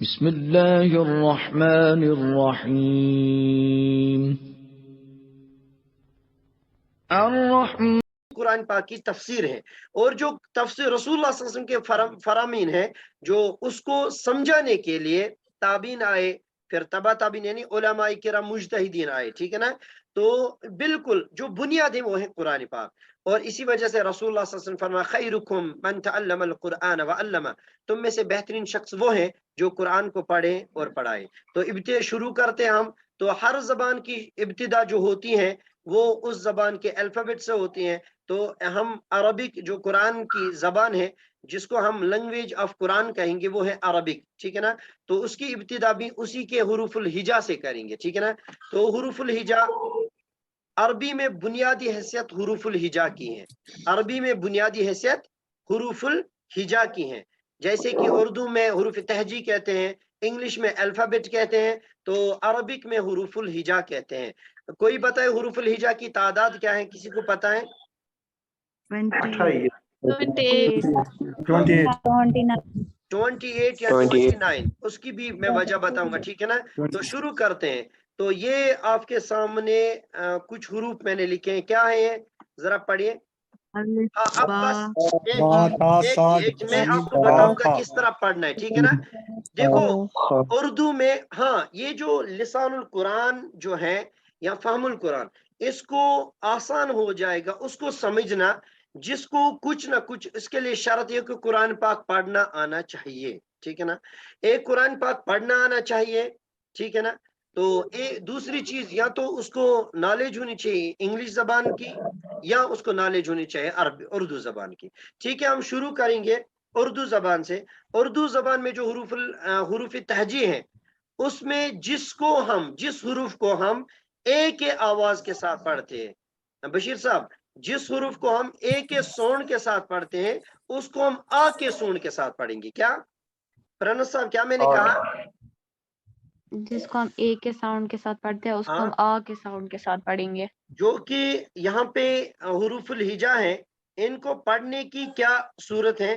بسم اللہ الرحمن الرحیم الرحمن قرآن پاک کی تفسیر ہے، اور جو تفسیر رسول اللہ صلی اللہ علیہ وسلم کے فرامین ہیں جو اس کو سمجھانے کے لیے تابعین آئے، پھر تبع تابعین یعنی علماء کرام مجتہدین آئے، ٹھیک ہے نا. تو بالکل جو بنیاد ہے وہ ہے قرآن پاک، اور اسی وجہ سے رسول اللہ صلی اللہ علیہ وسلم فرمایا خیرکم من تعلم القرآن وعلمہ، تم میں سے بہترین شخص وہ ہے جو قرآن کو پڑھے اور پڑھائے. تو شروع کرتے ہیں ہم. تو ہر زبان کی ابتدا جو ہوتی ہے وہ اس زبان کے الفابیٹ سے ہوتی ہیں. تو ہم عربک جو قرآن کی زبان ہے جس کو ہم لینگویج آف قرآن کہیں گے وہ ہے عربک، ٹھیک ہے نا. تو اس کی ابتدا بھی اسی کے حروف الہجا سے کریں گے، ٹھیک ہے نا. تو حروف الہجا عربی میں بنیادی حیثیت حروف الہجا کی ہے، عربی میں بنیادی حیثیت حروف الہجا کی ہیں. جیسے کہ اردو میں حروف تہجی کہتے ہیں، انگلش میں الفابیٹ کہتے ہیں، تو عربک میں حروف الہجا کہتے ہیں. کوئی بتائے حروف الہجا کی تعداد کیا ہے؟ کسی کو پتہ ہے؟ 28 28 یا 29. اس کی بھی میں وجہ بتاؤں گا، ٹھیک ہے نا. تو شروع کرتے ہیں. تو یہ آپ کے سامنے کچھ حروف میں نے لکھے ہیں، کیا ہے یہ؟ ذرا پڑھیے. اب بس ایک میں آپ کو بتاؤں گا کس طرح پڑھنا ہے، ٹھیک ہے نا. دیکھو اردو میں یہ جو لسان القرآن جو ہے یا فہم القرآن، اس کو آسان ہو جائے گا اس کو سمجھنا جس کو کچھ نہ کچھ اس کے لیے شرط یہ کہ قرآن پاک پڑھنا آنا چاہیے، ٹھیک ہے نا. ایک قرآن پاک پڑھنا آنا چاہیے، ٹھیک ہے نا. تو دوسری چیز یا تو اس کو نالج ہونی چاہیے انگلش زبان کی، یا اس کو نالج ہونی چاہیے اردو زبان کی. ٹھیک ہے، ہم شروع کریں گے اردو زبان سے. اردو زبان میں جو حروف تہجی ہیں اس میں جس حروف کو ہم ایک آواز کے ساتھ پڑھتے ہیں، بشیر صاحب، جس حروف کو ہم ایک سونڈ کے ساتھ پڑھتے ہیں اس کو ہم آ کے سونڈ کے ساتھ پڑھیں گے. کیا پرنس صاحب، کیا میں نے کہا؟ جس کو ہم اے کے ساؤنڈ کے ساتھ پڑھتے ہیں اس کو ہم آ کے ساؤنڈ کے ساتھ پڑھیں گے. جو کہ یہاں پہ حروف الہجا ہیں ان کو پڑھنے کی کیا صورت ہے؟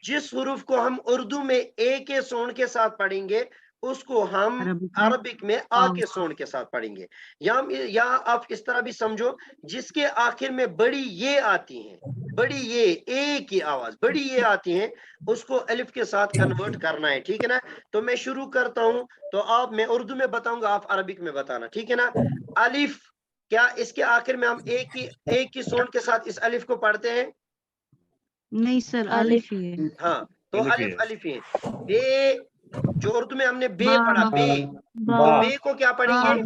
جس حروف کو ہم اردو میں اے کے سونڈ کے ساتھ پڑھیں گے اس کو ہم عربک میں آ کے سونڈ کے ساتھ پڑھیں گے. یا آپ اس طرح بھی سمجھو، جس کے آخر میں بڑی یہ آتی ہیں، بڑی یہ اے کی آواز بڑی یہ آتی ہیں، اس کو الف کے ساتھ کنورٹ کرنا ہے، ٹھیک ہے نا. تو میں شروع کرتا ہوں. تو میں اردو میں بتاؤں گا، آپ عربک میں بتانا، ٹھیک ہے نا. الف، کیا اس کے آخر میں ہم ایک کی سونڈ کے ساتھ اس الف کو پڑھتے ہیں؟ نہیں سر، الف ہی ہے. ہاں، تو الف ہی ہے. بے، جو اردو میں ہم نے بے پڑھا، بے، تو بے کو کیا پڑھیں گے؟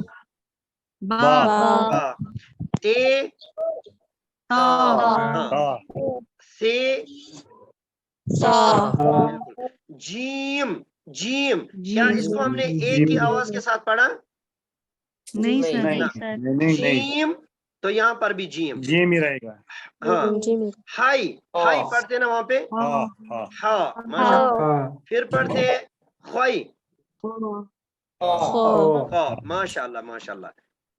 با. تے، سے، بالکل. جیم، جیم، کیا اس کو ہم نے ایک کی آواز کے ساتھ پڑھا؟ نہیں سر. جیم، تو یہاں پر بھی جیم جیم ہی رہے گا. ہاں. ہائی، ہائی پڑھتے نا وہاں پہ، ہاں، ماشاءاللہ. پھر پڑھتے ہیں خوائی، ماشاءاللہ ماشاءاللہ.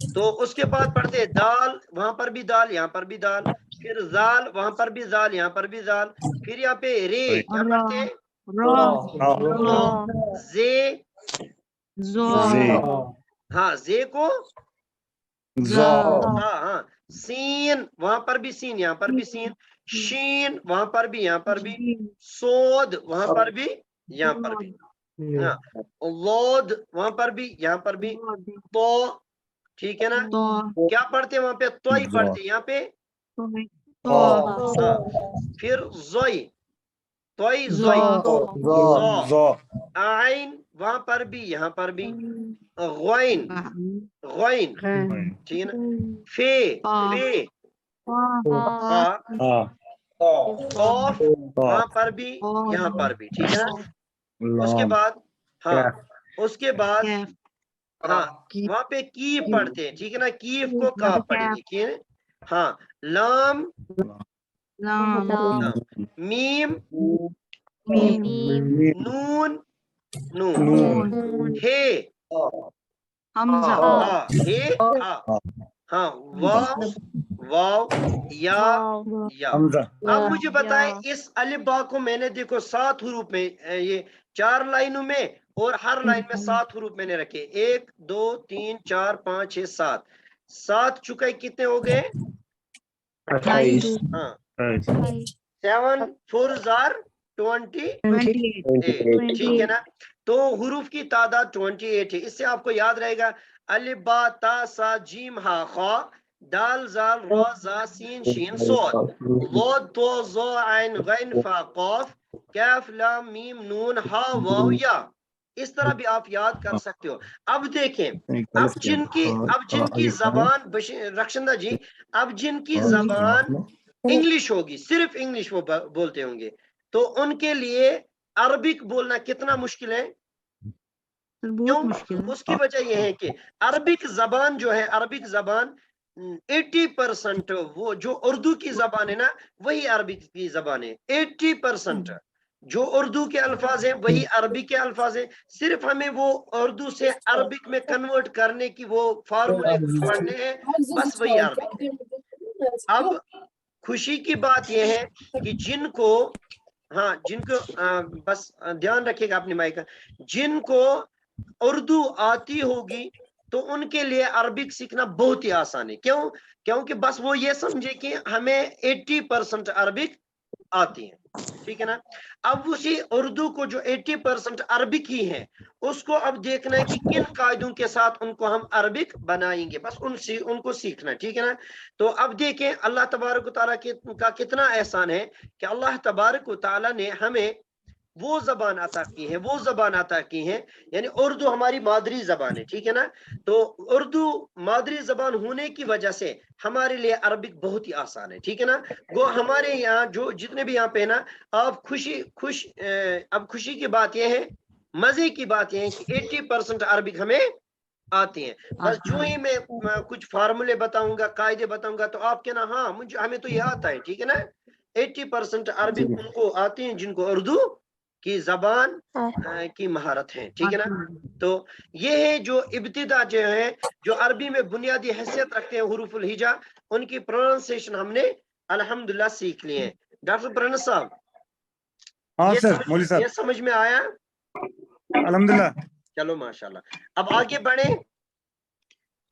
تو اس کے بعد پڑھتے ہیں دال، وہاں پر بھی دال، یہاں پر بھی دال. پھر زال، وہاں پر بھی زال، یہاں پر بھی زال. پھر یہاں پہ رے، کیا پڑھتے ہیں؟ زے، ہاں زے کو، ہاں. سین، وہاں پر بھی سین، یہاں پر بھی سین. شین، وہاں پر بھی یہاں پر بھی. سود، وہاں پر بھی یہاں پر بھی. ہاں. لود، وہاں پر بھی یہاں پر بھی. تو، ٹھیک ہے نا. کیا پڑھتے ہیں وہاں پہ؟ توئی پڑھتے ہیں یہاں پہ. ہاں. پھر زوئی، توئی زوئی. آئین، وہاں پر بھی یہاں پر بھی. غوین، غوین، ٹھیک ہے نا. فے، فے، قوف، وہاں پر بھی یہاں پر بھی، ٹھیک ہے نا. اس کے بعد اس کے بعد وہاں پہ کیف پڑھتے ہیں، ٹھیک ہے نا. کیف کو کاف پڑھیں گے، ٹھیک ہے. ہاں. لام، میم، نون، ہے، ہے، ہاں. واو، یا. اب مجھے بتائیں اس الف با کو میں نے دیکھو 7 حروف میں، یہ 4 لائنوں میں اور ہر لائن میں 7 حروف میں نے رکھے 1 2 3 4 5 6 7 7 چکے کتنے ہو گئے 28 ہاں 7 4 28 ٹھیک ہے نا تو حروف کی تعداد 28 ہے اس سے آپ کو یاد رہے گا الف با تا سا جیم ہا خا دال زال را زا سین شین صاد ضاد طا ظا عین غین فا قاف کاف لام میم نون ہا واو یا اس طرح بھی آپ یاد کر سکتے ہو اب دیکھیں اب جن کی زبان رخشندہ جی اب جن کی زبان انگلش ہوگی صرف انگلش وہ بولتے ہوں گے تو ان کے لیے عربک بولنا کتنا مشکل ہے بہت مشکل ہے اس کی وجہ یہ ہے کہ عربک زبان جو ہے عربک زبان 80% وہ جو اردو کی زبان ہے نا وہی عربک کی زبان ہے 80% جو اردو کے الفاظ ہیں وہی عربی کے الفاظ ہیں صرف ہمیں وہ اردو سے عربک میں کنورٹ کرنے کی وہ فارمولے پڑھنے ہیں بس وہی عربک ہے اب خوشی کی بات یہ ہے کہ جن کو بس دھیان رکھیے گا اپنی مائک کا جن کو اردو آتی ہوگی تو ان کے لیے عربک سیکھنا بہت ہی آسان ہے کیونکہ بس وہ یہ سمجھے کہ ہمیں 80% عربک آتی ہے ٹھیک ہے نا اب اسی اردو کو جو 80% عربک ہی ہے اس کو اب دیکھنا ہے کہ کن قاعدوں کے ساتھ ان کو ہم عربک بنائیں گے بس ان کو سیکھنا ہے ٹھیک ہے نا تو اب دیکھیں اللہ تبارک و تعالیٰ کا کتنا احسان ہے کہ اللہ تبارک و تعالیٰ نے ہمیں وہ زبان عطا کی ہے یعنی اردو ہماری مادری زبان ہے ٹھیک ہے نا تو اردو مادری زبان ہونے کی وجہ سے ہمارے لیے عربک بہت ہی آسان ہے ٹھیک ہے نا وہ ہمارے یہاں جو جتنے بھی یہاں پہ نا آپ اب خوشی کی بات یہ ہے مزے کی بات یہ ہے کہ 80% عربک ہمیں آتی ہیں بس جو ہی میں کچھ فارمولے بتاؤں گا قاعدے بتاؤں گا تو آپ کہنا ہاں ہمیں تو یہ آتا ہے ٹھیک ہے نا 80% عربک ان کو آتی ہیں جن کو اردو کی زبان کی مہارت ہے ٹھیک ہے نا تو یہ ہے جو ابتدا جو ہے جو عربی میں بنیادی حیثیت رکھتے ہیں حروف الہجا ان کی پروننسیشن ہم نے الحمدللہ سیکھ لیے ہیں ڈاکٹر پرنس صاحب یہ سمجھ میں آیا الحمدللہ چلو ماشاءاللہ اب آگے بڑھیں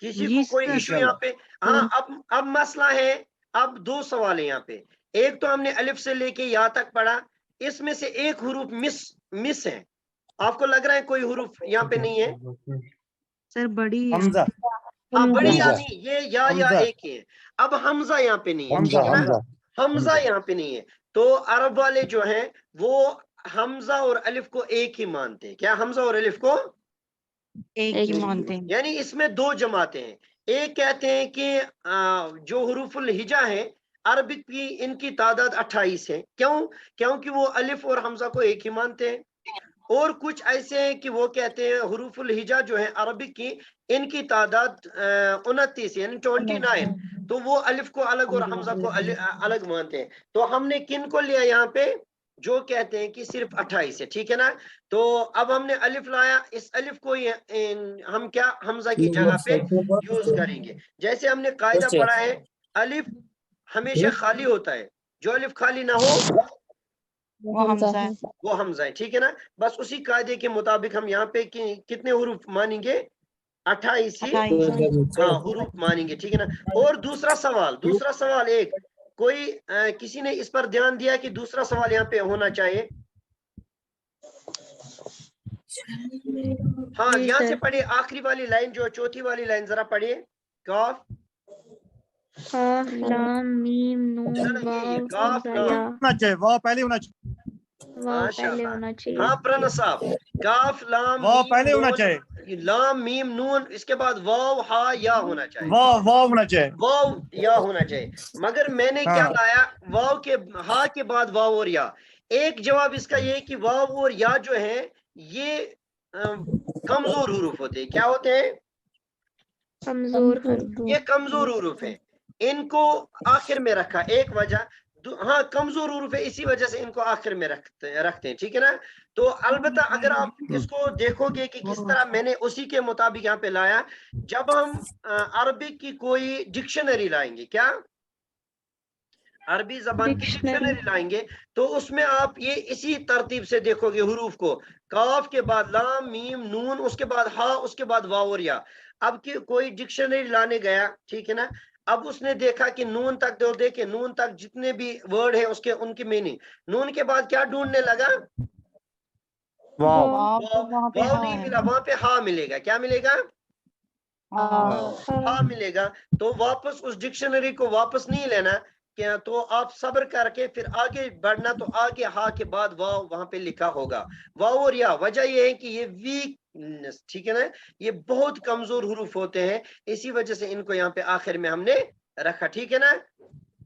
کسی کو کوئی سر ایشو یہاں پہ ہاں اب مسئلہ ہے اب 2 سوال ہیں یہاں پہ ایک تو ہم نے الف سے لے کے یا تک پڑھا اس میں سے ایک حروف مس ہے آپ کو لگ رہا ہے کوئی حروف یہاں پہ نہیں ہے سر بڑی ہے حمزہ ہاں بڑی یعنی یہ یا ایک ہی ہے اب حمزہ یہاں پہ نہیں ہے ٹھیک ہے نا حمزہ یہاں پہ نہیں ہے تو عرب والے جو ہیں وہ حمزہ اور الف کو ایک ہی مانتے ہیں کیا حمزہ اور الف کو ایک ہی مانتے ہیں یعنی اس میں 2 جماعتیں ہیں ایک کہتے ہیں کہ جو حروف الہجا ہے عربک کی ان کی تعداد 28 ہے کیونکہ وہ الف اور حمزہ کو ایک ہی مانتے ہیں اور کچھ ایسے ہیں کہ وہ کہتے ہیں حروف الہجا جو ہے عربک کی ان کی تعداد 29 یعنی 29 تو وہ الف کو الگ اور حمزہ کو الگ مانتے ہیں تو ہم نے کن کو لیا یہاں پہ جو کہتے ہیں کہ صرف 28 ہے ٹھیک ہے نا تو اب ہم نے الف لایا اس الف کو ہم کیا حمزہ کی جگہ پہ یوز کریں گے جیسے ہم نے قاعدہ پڑھا ہے الف ہمیشہ خالی ہوتا ہے جو الف خالی نہ ہو وہ حمزہ ہے ٹھیک ہے نا بس اسی قاعدے کے مطابق ہم یہاں پہ کتنے حروف مانیں گے 28 حروف مانیں گے ٹھیک ہے نا اور دوسرا سوال ایک کوئی کسی نے اس پر دھیان دیا کہ دوسرا سوال یہاں پہ ہونا چاہیے ہاں یہاں سے پڑھیے آخری والی لائن جو چوتھی والی لائن ذرا پڑھیے کاف لام میم نون کاف لام واو پہلے ہونا چاہیے پہلے ہونا چاہیے ہاں پرانا صاحب کاف لام واو میم پہلے ہونا نون چاہیے لام میم نون اس کے بعد واو ہا یا ہونا چاہیے واو ہونا چاہیے واو یا ہونا چاہیے مگر میں نے کیا لایا واو کے ہا کے بعد واو اور یا ایک جواب اس کا یہ کہ واو اور یا جو ہے یہ کمزور حروف ہوتے ہیں کیا ہوتے ہیں یہ کمزور حروف ہیں ان کو آخر میں رکھا ایک وجہ ہاں کمزور حروف ہے اسی وجہ سے ان کو آخر میں رکھتے ہیں ٹھیک ہے نا تو البتہ اگر آپ اس کو دیکھو گے کہ کس طرح میں نے اسی کے مطابق یہاں پہ لایا جب ہم عربک کی کوئی ڈکشنری لائیں گے کیا عربی زبان کی ڈکشنری لائیں گے تو اس میں آپ یہ اسی ترتیب سے دیکھو گے حروف کو، کاف کے بعد لام میم نون، اس کے بعد ہا، اس کے بعد واو اور یا۔ اب کہ کوئی ڈکشنری لانے گیا، ٹھیک ہے نا، اب اس نے دیکھا کہ نون تک دو، دیکھیں نون تک جتنے بھی ورڈ ہیں اس کے ان کی میننگ، نون کے بعد کیا ڈھونڈنے لگا؟ واو واو نہیں ملا، وہاں پہ ہا ملے گا، کیا ملے گا؟ ہا ملے گا۔ تو واپس اس ڈکشنری کو واپس نہیں لینا، کیا تو آپ صبر کر کے پھر آگے بڑھنا، تو آگے ہا کے بعد واو وہاں پہ لکھا ہوگا، واو اور یا۔ وجہ یہ ہے کہ یہ ویک، ٹھیک ہے نا، یہ بہت کمزور حروف ہوتے ہیں، اسی وجہ سے ان کو یہاں پہ آخر میں ہم نے رکھا، ٹھیک ہے نا،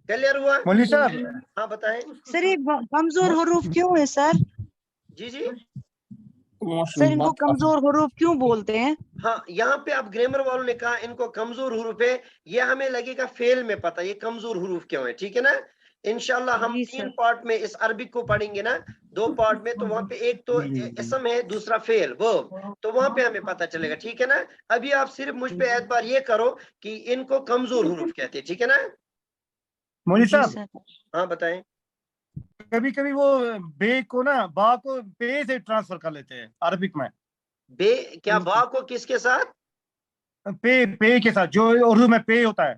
کلیئر ہوا؟ مولوی صاحب ہاں بتائیں۔ سر یہ کمزور حروف کیوں ہے سر؟ جی جی سر ان کو کمزور حروف کیوں بولتے ہیں؟ ہاں، یہاں پہ اب گرامر والوں نے کہا ان کو کمزور حروف ہے، یہ ہمیں لگے گا فیل میں پتہ یہ کمزور حروف کیوں ہے، ٹھیک ہے نا۔ انشاءاللہ ہم جی 3 سر۔ پارٹ میں اس عربک کو پڑھیں گے نا، 2 پارٹ میں، تو وہاں پہ ایک تو اسم ہے، دوسرا فعل ورب، تو وہاں پہ ہمیں پتہ چلے گا، ٹھیک ہے نا۔ ابھی آپ صرف مجھ پہ اعتبار یہ کرو کہ ان کو کمزور حروف کہتے ہیں، ٹھیک ہے نا۔ مولوی جی صاحب سر۔ ہاں بتائیں۔ کبھی کبھی وہ بے کو نا با کو پے سے ٹرانسفر کر لیتے ہیں عربک میں، بے کیا با کو کس کے ساتھ؟ پے کے ساتھ، جو اردو میں پے ہوتا ہے،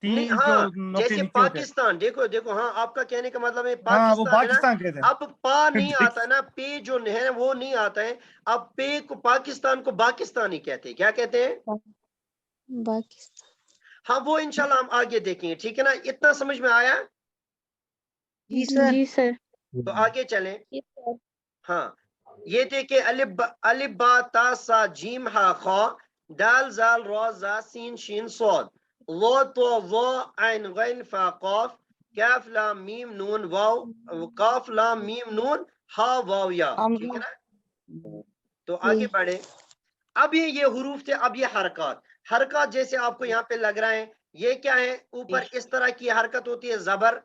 نہیں، 3 جو ہاں نقطے جیسے لکھے ہوتے ہیں، پاکستان، دیکھو دیکھو، ہاں آپ کا کہنے کا مطلب ہے ہاں وہ پاکستان ہے نا، پاکستان کہتے ہیں۔ اب پا نہیں آتا ہے نا، پے جو ہے وہ نہیں آتا ہے، اب پے کو پاکستان کو باکستانی کہتے ہیں، کیا کہتے ہیں؟ ہاں وہ انشاءاللہ ہم آگے دیکھیں گے، ٹھیک ہے نا، اتنا سمجھ میں آیا؟ جی سر۔ جی سر۔ تو آگے چلیں۔ ہاں یہ دیکھیں، الف با تا سا جیم ہا خا، دال زال را زا سین شین صاد، وا تو وا عین غین فا قاف، کاف لام میم نون واو، قاف لام میم نون ہا واو یا، ٹھیک ہے نا۔ تو آگے بڑھیں، اب یہ حروف تھے، اب یہ حرکات، حرکات جیسے آپ کو یہاں پہ لگ رہا ہے، یہ کیا ہے؟ اوپر اس طرح کی حرکت ہوتی ہے، زبر،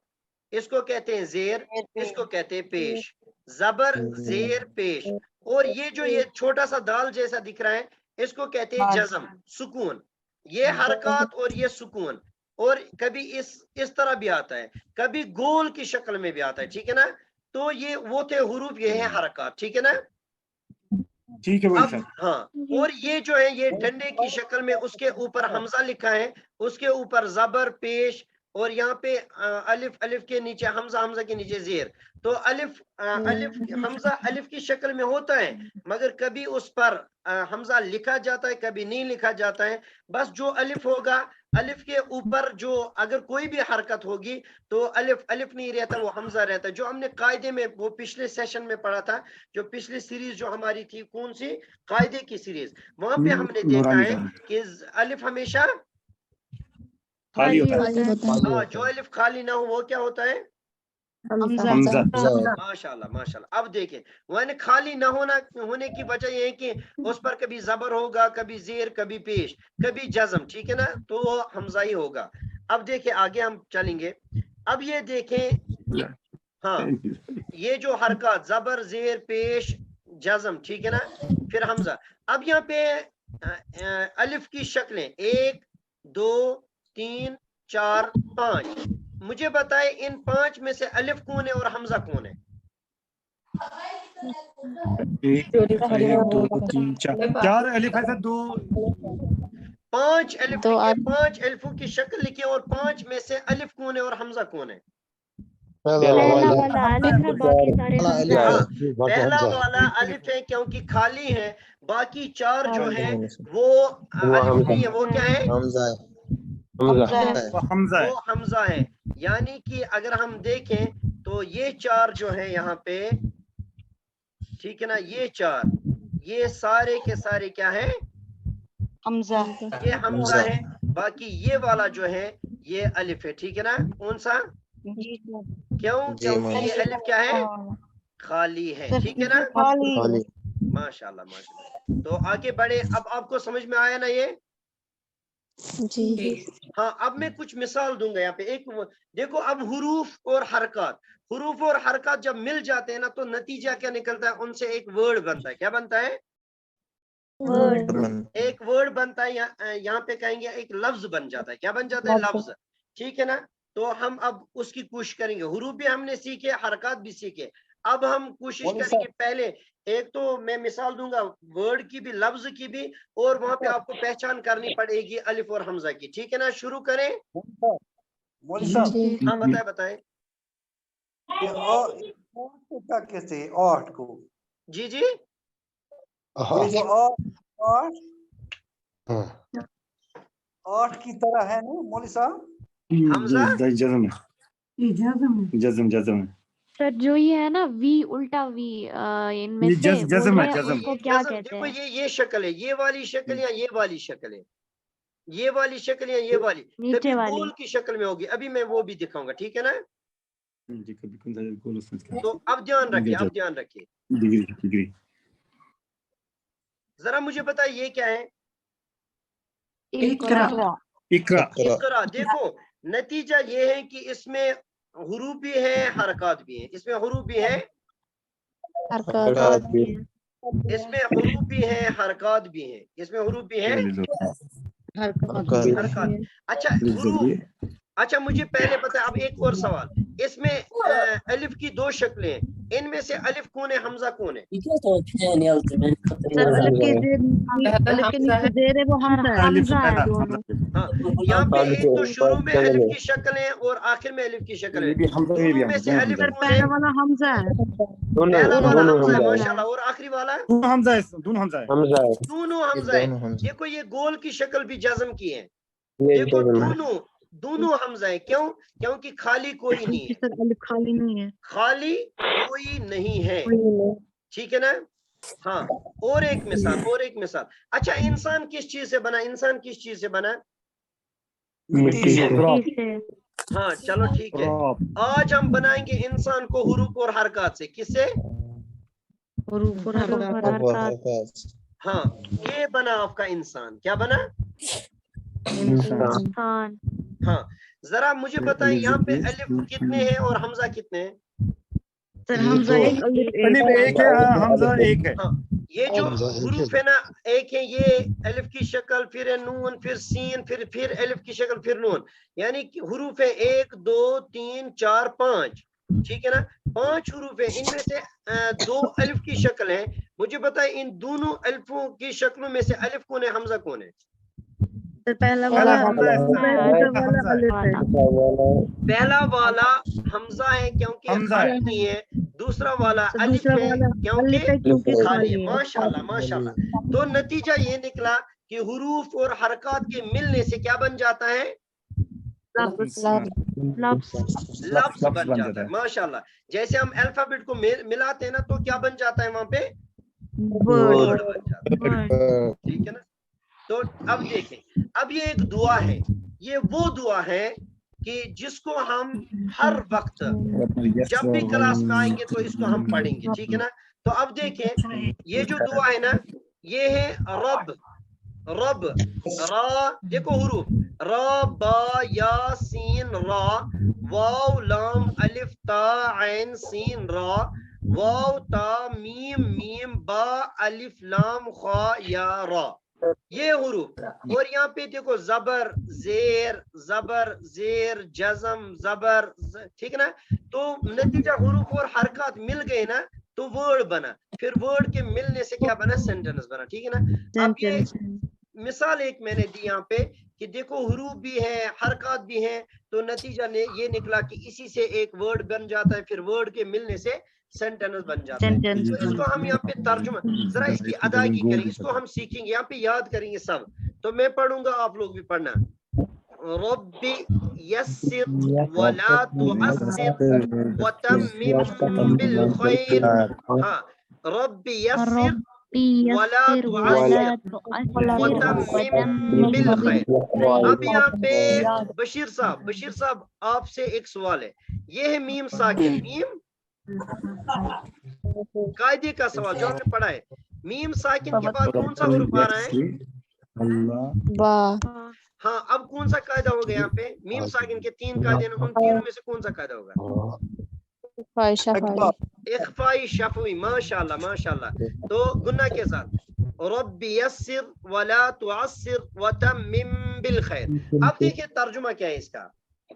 اس کو کہتے ہیں زیر، اس کو کہتے ہیں پیش، زبر زیر پیش، اور یہ جو یہ چھوٹا سا دال جیسا دکھ رہا ہے، اس کو کہتے ہیں جزم، سکون، یہ حرکات اور یہ سکون، اور کبھی اس طرح بھی آتا ہے، کبھی گول کی شکل میں بھی آتا ہے، ٹھیک ہے نا۔ تو یہ وہ تھے حروف، یہ ہیں حرکات، ٹھیک ہے نا۔ ٹھیک ہے مولوی اب صاحب۔ ہاں، اور یہ جو ہے یہ ڈنڈے کی شکل میں، اس کے اوپر حمزہ لکھا ہے، اس کے اوپر زبر پیش، اور یہاں پہ الف، الف کے نیچے حمزہ، حمزہ کے نیچے زیر، تو الف حمزہ الف کی شکل میں ہوتا ہے، مگر کبھی اس پر حمزہ لکھا جاتا ہے، کبھی نہیں لکھا جاتا ہے، بس جو الف ہوگا، الف کے اوپر جو اگر کوئی بھی حرکت ہوگی تو الف الف نہیں رہتا، وہ حمزہ رہتا ہے، جو ہم نے قاعدے میں وہ پچھلے سیشن میں پڑھا تھا، جو پچھلی سیریز جو ہماری تھی، کون سی؟ قاعدے کی سیریز، وہاں پہ ہم نے دیکھا ہے کہ الف ہمیشہ خالی ہوتا ہے، ہاں، جو الف خالی نہ ہو وہ کیا ہوتا ہے؟ حمزہ۔ ماشاءاللہ ماشاءاللہ۔ اب دیکھیں، یعنی خالی نہ ہونے کی وجہ یہ ہے کہ اس پر کبھی زبر ہوگا، کبھی زیر، کبھی پیش، کبھی جزم، ٹھیک ہے نا، تو وہ حمزہ ہی ہوگا۔ اب دیکھیں آگے ہم چلیں گے، اب یہ دیکھیں، ہاں یہ جو حرکات زبر زیر پیش جزم، ٹھیک ہے نا، پھر حمزہ، اب یہاں پہ الف کی شکلیں 1 2 3 4 5، مجھے بتائیں ان 5 میں سے الف کون ہے اور حمزہ کون ہے؟ 1 2 3 4 الف ہے سر، 2 5 الف لکھے، 5 الفوں کی شکل لکھے، اور 5 میں سے الف کون ہے اور حمزہ کون ہے؟ پہلا والا الف ہے، باقی سارے حمزہ ہاں، ہے۔ پہلا والا الف ہے کیونکہ خالی ہے، باقی 4 جو ہیں وہ الف نہیں ہے، وہ کیا ہے؟ حمزہ ہے۔ وہ حمزہ ہے، یعنی کہ اگر ہم دیکھیں تو یہ 4 جو ہیں یہاں پہ، ٹھیک ہے نا، یہ 4 یہ سارے کے سارے کیا ہیں؟ حمزہ۔ یہ حمزہ ہے، باقی یہ والا جو ہے یہ الف ہے، ٹھیک ہے نا، کون سا؟ جی سر۔ کیوں؟ کیونکہ یہ الف کیا ہے؟ خالی ہے، ٹھیک ہے نا، خالی۔ ماشاءاللہ ماشاءاللہ۔ تو آگے بڑھے، اب آپ کو سمجھ میں آیا نا یہ؟ جی۔ ہاں، اب میں کچھ مثال دوں گا یہاں پہ، ایک دیکھو، اب حروف اور حرکات، حروف اور حرکات جب مل جاتے ہیں نا تو نتیجہ کیا نکلتا ہے؟ ان سے ایک ورڈ بنتا ہے، کیا بنتا ہے؟ ایک ورڈ بنتا ہے، یہاں پہ کہیں گے ایک لفظ بن جاتا ہے، کیا بن جاتا ہے؟ لفظ، ٹھیک ہے نا۔ تو ہم اب اس کی کوشش کریں گے. حروف بھی ہم نے سیکھے, حرکات بھی سیکھے. اب ہم کوشش کریں گے پہلے ایک تو میں مثال دوں گا ورڈ کی بھی, لفظ کی بھی, اور وہاں پہ آپ کو پہچان کرنی پڑے گی الف اور حمزہ کی. ٹھیک ہے نا, شروع کریں. ہاں بتائیں. کیسے 8 کو جی 8 کی طرح ہے نا مولوی صاحب. حمزہ جزم سر جو یہ ہے نا وی, الٹا وی, ان میں سے جزم ہے, وہ جزم. اس کو کیا کہتے دیکھو ہیں؟ یہ شکل ہے, یہ والی شکل یا یہ والی شکل ہے, یہ والی شکل یا یہ والی, نیچے کبھی والی. گول کی شکل میں ہوگی. ابھی میں وہ بھی دکھاؤں گا. ٹھیک ہے نا, تو اب دھیان رکھیے. ذرا مجھے بتائیے یہ کیا ہے؟ اقرا. دیکھو نتیجہ یہ ہے کہ اس میں حروف بھی ہیں, حرکات بھی ہیں. اس میں حروف بھی ہیں, اس میں حروف بھی ہیں, حرکات بھی ہیں. اس میں حروف بھی ہیں, حرکات. اچھا حروف, اچھا مجھے پہلے پتا. اب ایک اور سوال, اس میں الف کی 2 شکلیں ہیں, ان میں سے الف کون ہے, حمزہ کون ہے؟ سر الف کے نیچے زیر ہے وہ حمزہ ہے دونوں. ہاں, یہاں پہ ایک تو شروع میں الف کی شکل ہے اور آخر میں الف کی شکل ہے. دونوں میں سے الف سر کون ہے؟ پہلا والا حمزہ ہے. پہلا والا حمزہ ہے ماشاءاللہ, اور آخری والا دونوں حمزہ ہے. دونوں حمزہ ہے. دیکھو یہ گول کی شکل بھی جزم کی ہے. دیکھو دونوں حمزہ ہے. کیوں؟ کیونکہ خالی کوئی نہیں ہے. سر الف خالی نہیں ہے. خالی کوئی نہیں ہے. ٹھیک ہے نا. ہاں, اور ایک مثال. اچھا انسان کس چیز سے بنا؟ انسان کس چیز سے بنا؟ ہاں چلو ٹھیک ہے. آج ہم بنائیں گے انسان کو حروف اور حرکات سے. کس سے؟ حروف اور حرکات. ہاں, یہ بنا آپ کا انسان. کیا بنا؟ انسان. ہاں, ذرا مجھے بتائیں یہاں پہ الف کتنے ہیں اور حمزہ کتنے ہیں؟ سر حمزہ ایک, الف ایک ہے, حمزہ ایک ہے. ہاں, یہ جو حروف ہے نا ایک ہے, یہ الف کی شکل, پھر نون, پھر سین, پھر الف کی شکل, پھر نون. یعنی کہ حروف ہے 1 2 3 4 5. ٹھیک ہے نا, 5 حروف ہیں. ان میں سے 2 الف کی شکل ہیں. مجھے بتائیں ان دونوں الفوں کی شکلوں میں سے الف کون ہے, حمزہ کون ہے؟ پہلا والا پہلا والا حمزہ ہے کیونکہ خالی نہیں ہے. دوسرا والا الف ہے کیونکہ خالی ہے. ماشاءاللہ. تو نتیجہ یہ نکلا کہ حروف اور حرکات کے ملنے سے کیا بن جاتا ہے؟ لفظ بن جاتا ہے. ماشاءاللہ. جیسے ہم الفابیٹ کو ملاتے ہیں نا تو کیا بن جاتا ہے وہاں پہ؟ ورڈ بن جاتا ہے. ٹھیک ہے نا. تو اب دیکھیں, اب یہ ایک دعا ہے. یہ وہ دعا ہے کہ جس کو ہم ہر وقت جب بھی کلاس میں آئیں گے تو اس کو ہم پڑھیں گے. ٹھیک ہے نا. تو اب دیکھیں یہ جو دعا ہے نا, یہ ہے رب. را, دیکھو حروف را با یا سین را, واو لام الف تا عین سین را, واو تا میم با الف لام خا یا را. یہ حروف. اور یہاں پہ دیکھو زبر زیر جزم زبر. ٹھیک ہے نا. تو نتیجہ حروف اور حرکات مل گئے نا تو ورڈ بنا. پھر ورڈ کے ملنے سے کیا بنا؟ سینٹنس بنا. ٹھیک ہے نا. اب یہ مثال ایک میں نے دی یہاں پہ کہ دیکھو حروف بھی ہیں, حرکات بھی ہیں, تو نتیجہ نے یہ نکلا کہ اسی سے ایک ورڈ بن جاتا ہے, پھر ورڈ کے ملنے سے سینٹنس بن جاتا ہے. تو اس کو ہم یہاں پہ ترجمہ, ذرا اس کی ادائیگی کریں, اس کو ہم سیکھیں گے, یہاں پہ یاد کریں گے سب. تو میں پڑھوں گا, آپ لوگ بھی پڑھنا. رب یسر ولا تعسر وتمم بالخیر. ہاں, رب یسر ولا تعسر وتمم بالخیر. اب یہاں پہ بشیر صاحب آپ سے ایک سوال ہے. یہ ہے میم ساکن. میم قاعدے کا سوال جو ہم نے پڑھا ہے. میم ساکن کے بعد کون سا حرف آ رہا ہے؟ ہاں, اب کون سا قاعدہ ہوگا یہاں پہ؟ میم ساکن کے 3 قاعدے ہیں, ان تینوں میں سے کون سا قاعدہ ہوگا؟ اخفائی شفوی. ماشاءاللہ. تو گناہ کے ساتھ رب یسر ولا تعسر وتمم بالخیر. اب دیکھیں ترجمہ کیا ہے اس کا.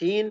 3।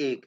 1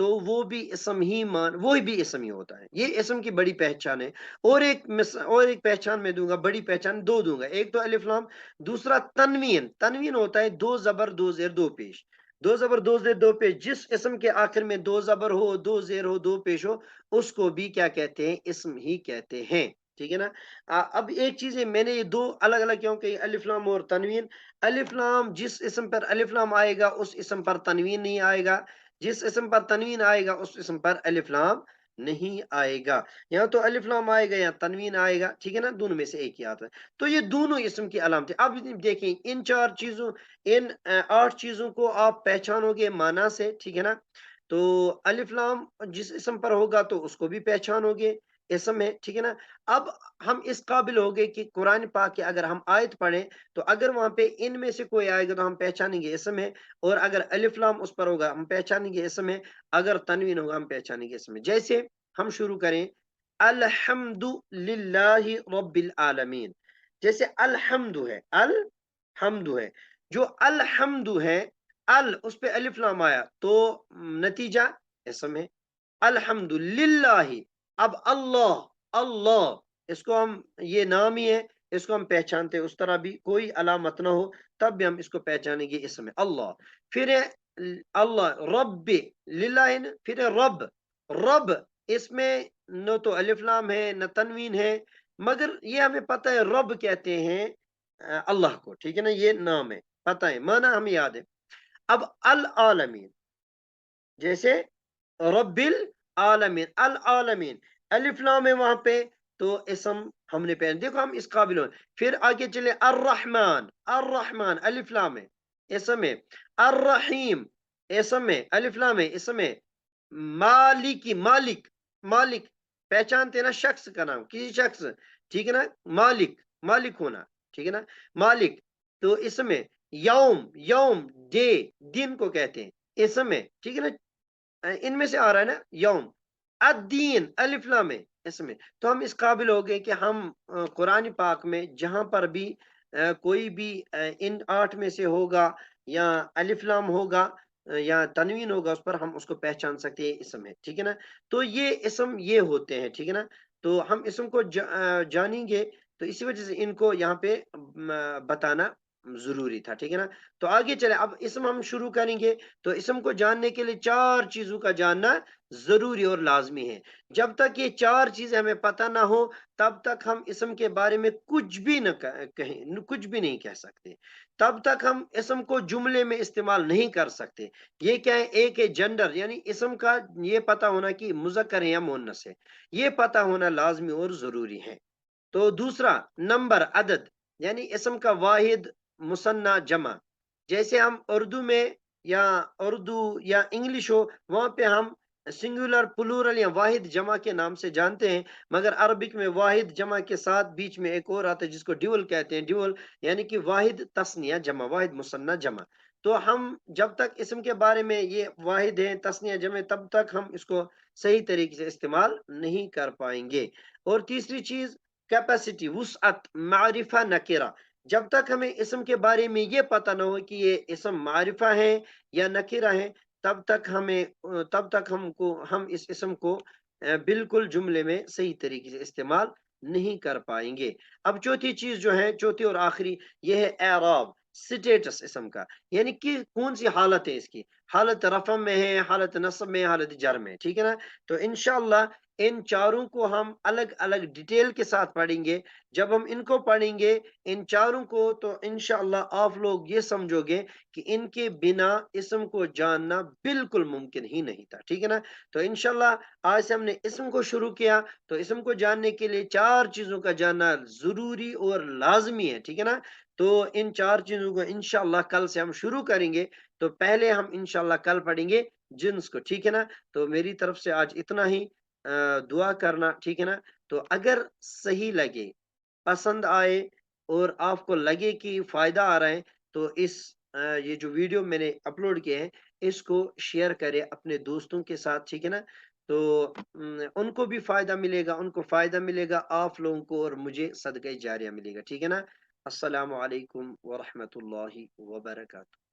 تو وہ بھی اسم ہی وہی بھی اسم ہی ہوتا ہے. یہ اسم کی بڑی پہچان ہے. اور ایک پہچان میں دوں گا، بڑی پہچان دو دوں گا. ایک تو الف لام، دوسرا تنوین. تنوین ہوتا ہے دو زبر دو زیر دو پیش. دو زبر دو زیر دو پیش، جس اسم کے آخر میں دو زبر ہو، دو زیر ہو، دو پیش ہو، اس کو بھی کیا کہتے ہیں؟ اسم ہی کہتے ہیں. ٹھیک ہے نا. اب ایک چیز ہے، میں نے یہ دو الگ الگ کیوں کہ الف لام اور تنوین. الف لام جس اسم پر الف لام آئے گا اس اسم پر تنوین نہیں آئے گا، جس اسم پر تنوین آئے گا اس اسم پر الف لام نہیں آئے گا. یا تو الف لام آئے گا یا تنوین آئے گا. ٹھیک ہے نا، دونوں میں سے ایک ہی آتا ہے. تو یہ دونوں اسم کی علامت ہے. اب دیکھیں ان 4 چیزوں، ان 8 چیزوں کو آپ پہچانو گے معنی سے. ٹھیک ہے نا. تو الف لام جس اسم پر ہوگا تو اس کو بھی پہچانو گے، اسم ہے. ٹھیک ہے نا. اب ہم اس قابل ہو گئے کہ قرآن پاک کے اگر ہم آیت پڑھیں تو اگر وہاں پہ ان میں سے کوئی آئے گا تو ہم پہچانیں گے اسم ہے، اور اگر الف لام اس پر ہوگا ہم پہچانیں گے اسم ہے، اگر تنوین ہوگا ہم پہچانیں گے اسم ہے. جیسے ہم شروع کریں الحمد للہ رب العالمین. جیسے الحمد ہے، الحمد ہے، جو الحمد ہے اس پہ الف لام آیا تو نتیجہ اسم ہے. الحمد للہ، اب اللہ اس کو ہم، یہ نام ہی ہے، اس کو ہم پہچانتے ہیں، اس طرح بھی کوئی علامت نہ ہو تب بھی ہم اس کو پہچانیں گے اسم ہے اللہ. پھر ہے اللہ رب للہ ہے نا، پھر ہے رب اس میں نہ تو الف لام ہے نہ تنوین ہے، مگر یہ ہمیں پتہ ہے رب کہتے ہیں اللہ کو. ٹھیک ہے نا، یہ نام ہے، پتہ ہے، معنی ہمیں یاد ہے. اب العالمین، جیسے رب العالمین، العالمین الف لام ہے وہاں پہ تو اسم ہم نے پہن. دیکھو ہم اس قابل ہوں. پھر آگے چلے الرحمن، الرحمن الف لام ہے اسم ہے. الرحیم اسم ہے، الف لام ہے اسم ہے. مالکی، مالک پہچانتے نا شخص کا نام، کسی شخص. ٹھیک ہے نا، مالک ہونا. ٹھیک ہے نا، مالک تو اسم ہے. یوم ڈے، دن کو کہتے ہیں، اسم ہے. ٹھیک ہے نا، ان میں سے آ رہا ہے نا یوم. الدین الف لام ہے اسم ہے. تو ہم اس قابل ہو گئے کہ ہم قرآن پاک میں جہاں پر بھی کوئی بھی ان 8 میں سے ہوگا یا الف لام ہوگا یا تنوین ہوگا اس پر ہم اس کو پہچان سکتے ہیں اسم ہے. ٹھیک ہے نا. تو یہ اسم یہ ہوتے ہیں. ٹھیک ہے نا. تو ہم اسم کو جانیں گے تو اسی وجہ سے ان کو یہاں پہ بتانا ضروری تھا. ٹھیک ہے نا. تو آگے چلے، اب اسم ہم شروع کریں گے. تو اسم کو جاننے کے لیے 4 چیزوں کا جاننا ضروری اور لازمی ہے. جب تک یہ 4 چیزیں ہمیں پتہ نہ ہو تب تک ہم اسم کے بارے میں کچھ بھی نہ کہیں، کچھ بھی نہیں کہہ سکتے. تب تک ہم اسم کو جملے میں استعمال نہیں کر سکتے. یہ کیا ہے؟ ایک ہے جنڈر، یعنی اسم کا یہ پتہ ہونا کہ مذکر ہے یا مؤنث ہے، یہ پتہ ہونا لازمی اور ضروری ہے. تو دوسرا نمبر، عدد، یعنی اسم کا واحد، مثنیٰ، جمع. جیسے ہم اردو میں یا انگلش ہو وہاں پہ ہم سنگولر، پلورل یا واحد جمع کے نام سے جانتے ہیں، مگر عربک میں واحد جمع کے ساتھ بیچ میں ایک اور آتا ہے جس کو ڈیول کہتے ہیں. ڈیول یعنی کہ واحد تثنیہ جمع، واحد مثنیٰ جمع. تو ہم جب تک اسم کے بارے میں یہ واحد ہیں تثنیہ جمع تب تک ہم اس کو صحیح طریقے سے استعمال نہیں کر پائیں گے. اور تیسری چیز کیپیسٹی، وسعت، معرفہ، نکرہ. جب تک ہمیں اسم کے بارے میں یہ پتہ نہ ہو کہ یہ اسم معرفہ ہے یا نکرہ ہے تب تک ہم اس اسم کو بالکل جملے میں صحیح طریقے سے استعمال نہیں کر پائیں گے. اب چوتھی چیز جو ہے، چوتھی اور آخری، یہ ہے اعراب، سٹیٹس اسم کا، یعنی کہ کون سی حالت ہے اس کی. حالت رفع میں ہے، حالت نصب میں، حالت جر میں. ٹھیک ہے نا. تو انشاءاللہ ان 4 کو ہم الگ الگ ڈیٹیل کے ساتھ پڑھیں گے. جب ہم ان کو پڑھیں گے ان 4 کو تو انشاءاللہ آپ لوگ یہ سمجھو گے کہ ان کے بنا اسم کو جاننا بالکل ممکن ہی نہیں تھا. ٹھیک ہے نا. تو انشاءاللہ آج سے ہم نے اسم کو شروع کیا. تو اسم کو جاننے کے لیے 4 چیزوں کا جاننا ضروری اور لازمی ہے. ٹھیک ہے نا. تو ان 4 چیزوں کو انشاءاللہ کل سے ہم شروع کریں گے. تو پہلے ہم انشاءاللہ کل پڑھیں گے جنس کو. ٹھیک ہے نا. تو میری طرف سے آج اتنا ہی. دعا کرنا. ٹھیک ہے نا. تو اگر صحیح لگے، پسند آئے اور آپ کو لگے کہ فائدہ آ رہا ہے تو یہ جو ویڈیو میں نے اپلوڈ کیے ہیں اس کو شیئر کرے اپنے دوستوں کے ساتھ. ٹھیک ہے نا. تو ان کو بھی فائدہ ملے گا، ان کو فائدہ ملے گا، آپ لوگوں کو اور مجھے صدقہ جاریہ ملے گا. ٹھیک ہے نا. السلام علیکم ورحمۃ اللہ وبرکاتہ.